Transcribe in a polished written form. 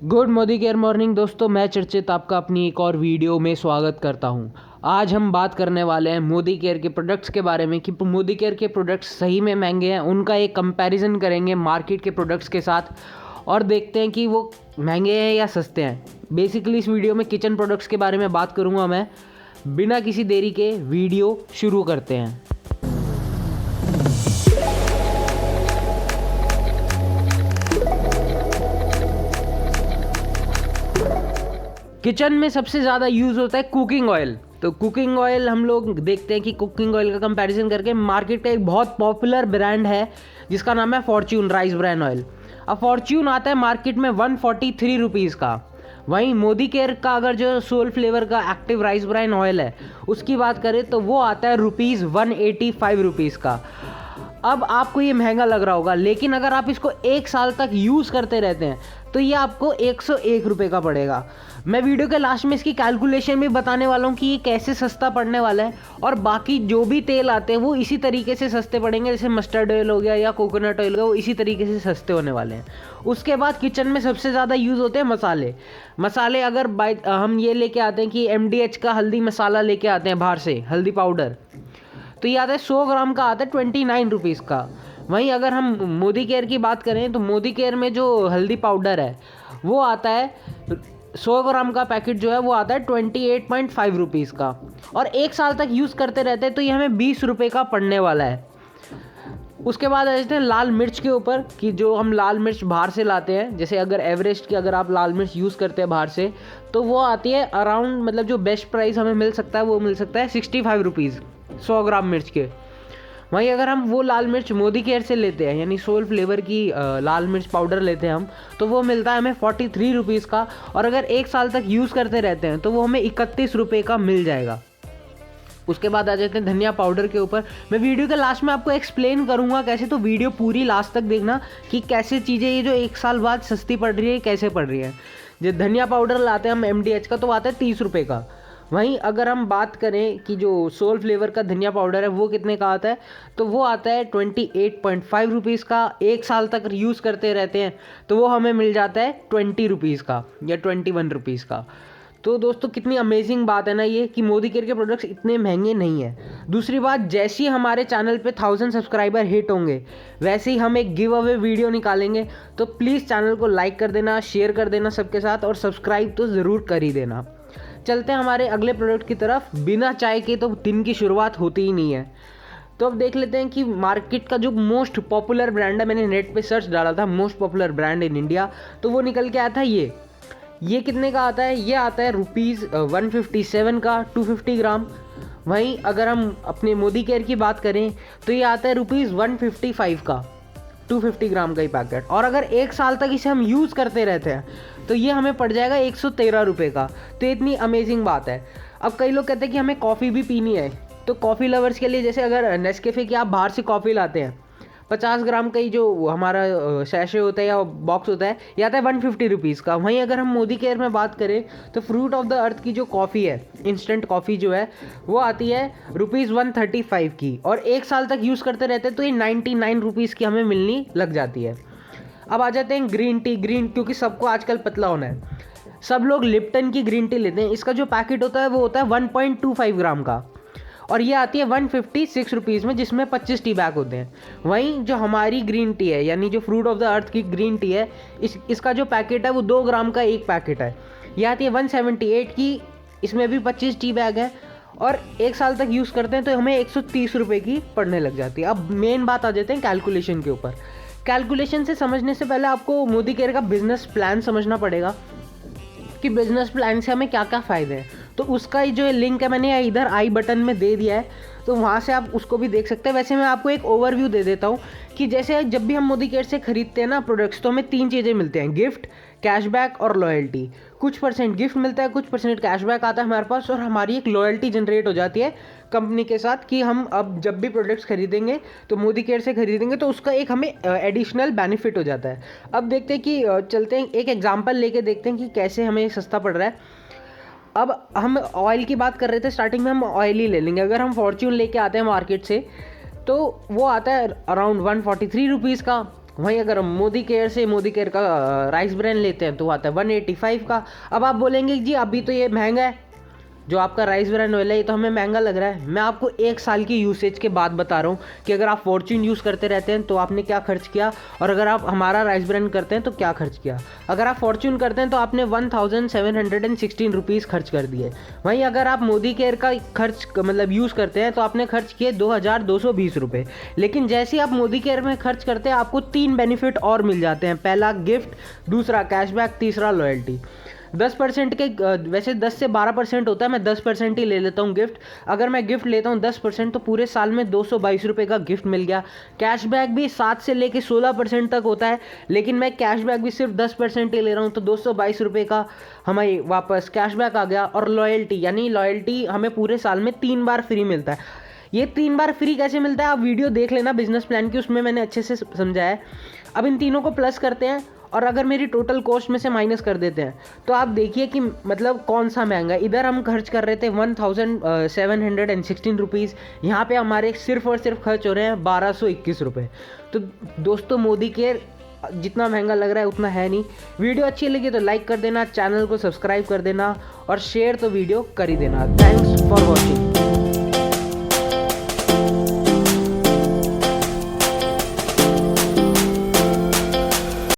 Good Modi care morning दोस्तों, मैं चर्चित आपका अपनी एक और वीडियो में स्वागत करता हूं। आज हम बात करने वाले हैं मोदी केयर के प्रोडक्ट्स के बारे में कि मोदी केयर के प्रोडक्ट्स सही में महंगे हैं। उनका एक कंपैरिजन करेंगे मार्केट के प्रोडक्ट्स के साथ और देखते हैं कि वो महंगे हैं या सस्ते हैं। बेसिकली इस वीडियो में किचन प्रोडक्ट्स के बारे में बात करूँगा मैं। बिना किसी देरी के वीडियो शुरू करते हैं। किचन में सबसे ज़्यादा यूज़ होता है कुकिंग ऑयल। तो कुकिंग ऑयल हम लोग देखते हैं कि कुकिंग ऑयल का कंपैरिजन करके मार्केट का एक बहुत पॉपुलर ब्रांड है जिसका नाम है फॉर्च्यून राइस ब्रांड ऑयल। अब फॉर्च्यून आता है मार्केट में 143 रुपीज़ का। वहीं मोदी केयर का अगर जो सोल फ्लेवर का एक्टिव राइस ब्रांड ऑयल है उसकी बात करें तो वो आता है ₹185 का। अब आपको ये महंगा लग रहा होगा, लेकिन अगर आप इसको 1 साल तक यूज़ करते रहते हैं तो ये आपको 101 रुपये का पड़ेगा। मैं वीडियो के लास्ट में इसकी कैलकुलेशन भी बताने वाला हूँ कि ये कैसे सस्ता पड़ने वाला है, और बाकी जो भी तेल आते हैं वो इसी तरीके से सस्ते पड़ेंगे। जैसे मस्टर्ड ऑयल हो गया या कोकोनट ऑयल हो गया, वो इसी तरीके से सस्ते होने वाले हैं। उसके बाद किचन में सबसे ज़्यादा यूज़ होते हैं मसाले। अगर हम ये लेके आते हैं कि MDH का हल्दी मसाला लेके आते हैं बाहर से, हल्दी पाउडर, तो ये आता है 100 ग्राम का, आता है 29 रुपीज़ का। वहीं अगर हम मोदी केयर की बात करें तो मोदी केयर में जो हल्दी पाउडर है वो आता है 100 ग्राम का पैकेट जो है वो आता है 28.5 रुपीज़ का, और 1 साल तक यूज़ करते रहते हैं तो ये हमें 20 रुपये का पड़ने वाला है। उसके बाद आ जाते हैं लाल मिर्च के ऊपर कि जो हम लाल मिर्च बाहर से लाते हैं, जैसे अगर एवरेस्ट की अगर आप लाल मिर्च यूज़ करते हैं बाहर से तो वो आती है अराउंड, मतलब जो बेस्ट प्राइस हमें मिल सकता है वो मिल सकता है 65 रुपीज़ 100 ग्राम मिर्च के। वहीं अगर हम वो लाल मिर्च मोदी केयर से लेते हैं, यानी सोल फ्लेवर की लाल मिर्च पाउडर लेते हैं हम, तो वो मिलता है हमें 43 रुपीज़ का, और अगर 1 साल तक यूज़ करते रहते हैं तो वो हमें 31 रुपये का मिल जाएगा। उसके बाद आ जाते हैं धनिया पाउडर के ऊपर। मैं वीडियो के लास्ट में आपको एक्सप्लेन करूंगा कैसे, तो वीडियो पूरी लास्ट तक देखना कि कैसे चीज़ें ये जो 1 साल बाद सस्ती पड़ रही है कैसे पड़ रही है। जो धनिया पाउडर लाते हैं हम MDH का तो आता है 30 रुपये का। वहीं अगर हम बात करें कि जो सोल फ्लेवर का धनिया पाउडर है वो कितने का आता है, तो वो आता है 28.5 रुपीज़ का। 1 साल तक यूज़ करते रहते हैं तो वो हमें मिल जाता है 20 रुपीज़ का या 21 रुपीज़ का। तो दोस्तों कितनी अमेजिंग बात है ना ये कि मोदी केयर के प्रोडक्ट्स इतने महंगे नहीं हैं। दूसरी बात, जैसे ही हमारे चैनल पे 1000 सब्सक्राइबर हिट होंगे वैसे ही हम एक गिव अवे वीडियो निकालेंगे। तो प्लीज़ चैनल को लाइक कर देना, शेयर कर देना सबके साथ, और सब्सक्राइब तो ज़रूर कर ही देना। चलते हैं हमारे अगले प्रोडक्ट की तरफ। बिना चाय के तो दिन की शुरुआत होती ही नहीं है। तो अब देख लेते हैं कि मार्केट का जो मोस्ट पॉपुलर ब्रांड है, मैंने नेट पे सर्च डाला था most popular brand in India, तो वो निकल के आया था ये कितने का आता है, ये आता है ₹157 का 250 ग्राम। वहीं अगर हम अपने मोदी केयर की बात करें तो ये आता है ₹155 का 250 ग्राम का ही पैकेट, और अगर 1 साल तक इसे हम यूज़ करते रहते हैं तो ये हमें पड़ जाएगा 113 रुपये का। तो इतनी अमेजिंग बात है। अब कई लोग कहते हैं कि हमें कॉफ़ी भी पीनी है, तो कॉफ़ी लवर्स के लिए, जैसे अगर नेस्कैफे की आप बाहर से कॉफ़ी लाते हैं 50 ग्राम का ही जो हमारा सैशे होता है या बॉक्स होता है, ये आता है 150 रुपीज़ का। वहीं अगर हम मोदी केयर में बात करें तो फ्रूट ऑफ द अर्थ की जो कॉफ़ी है, इंस्टेंट कॉफ़ी जो है, वो आती है ₹135 की, और 1 साल तक यूज़ करते रहते हैं तो ये 99 रुपीज़ की हमें मिलनी लग जाती है। अब आ जाते हैं ग्रीन टी। क्योंकि सबको आजकल पतला होना है, सब लोग लिप्टन की ग्रीन टी लेते हैं। इसका जो पैकेट होता है वो होता है 1.25 ग्राम का, और ये आती है 156 रुपीज़ में, जिसमें 25 टी बैग होते हैं। वहीं जो हमारी ग्रीन टी है, यानी जो फ्रूट ऑफ द अर्थ की ग्रीन टी है, इसका जो पैकेट है वो 2 ग्राम का एक पैकेट है। ये आती है 178 की, इसमें भी 25 टी बैग है, और 1 साल तक यूज़ करते हैं तो हमें 130 रुपये की पड़ने लग जाती है। अब मेन बात आ जाते हैं कैलकुलेशन के ऊपर। कैलकुलेशन से समझने से पहले आपको मोदी केयर का बिजनेस प्लान समझना पड़ेगा कि बिजनेस प्लान से हमें क्या क्या फ़ायदे हैं। तो उसका जो लिंक है मैंने इधर आई बटन में दे दिया है, तो वहाँ से आप उसको भी देख सकते हैं। वैसे मैं आपको एक ओवरव्यू दे देता हूँ कि जैसे जब भी हम मोदी केयर से खरीदते हैं ना प्रोडक्ट्स, तो हमें 3 चीज़ें मिलते हैं: गिफ्ट, कैशबैक और लॉयल्टी। कुछ परसेंट गिफ्ट मिलता है, कुछ परसेंट कैशबैक आता है हमारे पास, और हमारी एक लॉयल्टी जनरेट हो जाती है कंपनी के साथ कि हम अब जब भी प्रोडक्ट्स खरीदेंगे तो मोदी केयर से खरीदेंगे तो उसका एक हमें एडिशनल बेनिफिट हो जाता है। अब देखते हैं कि चलते हैं एक एग्जांपल लेके देखते हैं कि कैसे हमें सस्ता पड़ रहा है। अब हम ऑयल की बात कर रहे थे, स्टार्टिंग में हम ऑयल ही ले लेंगे। अगर हम फॉर्च्यून लेके आते हैं मार्केट से तो वो आता है अराउंड 143 रुपीज़ का, वहीं अगर हम मोदी केयर से मोदी केयर का राइस ब्रांड लेते हैं तो आता है 185 का। अब आप बोलेंगे जी अभी तो ये महंगा है, जो आपका राइस ब्रांड ऑयल है ये तो हमें महंगा लग रहा है। मैं आपको 1 साल की यूसेज के बाद बता रहा हूँ कि अगर आप फॉर्च्यून यूज़ करते रहते हैं तो आपने क्या खर्च किया, और अगर आप हमारा राइस ब्रांड करते हैं तो क्या खर्च किया। अगर आप फॉर्च्यून करते हैं तो आपने 1716 रुपीज़ खर्च कर दिए। वहीं अगर आप मोदी केयर का खर्च मतलब यूज़ करते हैं तो आपने खर्च किए 2220 रुपये। लेकिन जैसे ही आप मोदी केयर में खर्च करते हैं आपको 3 बेनिफिट और मिल जाते हैं। पहला गिफ्ट, दूसरा कैशबैक, तीसरा लॉयल्टी। 10% के वैसे 10 से 12% होता है, मैं 10% ही ले लेता हूँ गिफ्ट। अगर मैं गिफ्ट लेता हूँ 10% तो पूरे साल में 222 रुपये का गिफ्ट मिल गया। कैशबैक भी 7 से लेके 16% तक होता है, लेकिन मैं कैशबैक भी सिर्फ 10% ही ले रहा हूँ तो 222 रुपये का हमें वापस कैशबैक आ गया। और लॉयल्टी, यानी लॉयल्टी हमें पूरे साल में 3 बार फ्री मिलता है। ये 3 बार फ्री कैसे मिलता है आप वीडियो देख लेना बिजनेस प्लान की, उसमें मैंने अच्छे से समझाया है। अब इन तीनों को प्लस करते हैं और अगर मेरी टोटल कॉस्ट में से माइनस कर देते हैं तो आप देखिए कि मतलब कौन सा महंगा है। इधर हम खर्च कर रहे थे 1716 रुपीज़, यहाँ पे हमारे सिर्फ और सिर्फ खर्च हो रहे हैं 1221 रुपये। तो दोस्तों मोदी केयर जितना महंगा लग रहा है उतना है नहीं। वीडियो अच्छी लगी तो लाइक कर देना, चैनल को सब्सक्राइब कर देना और शेयर तो वीडियो कर ही देना। Thanks for watching.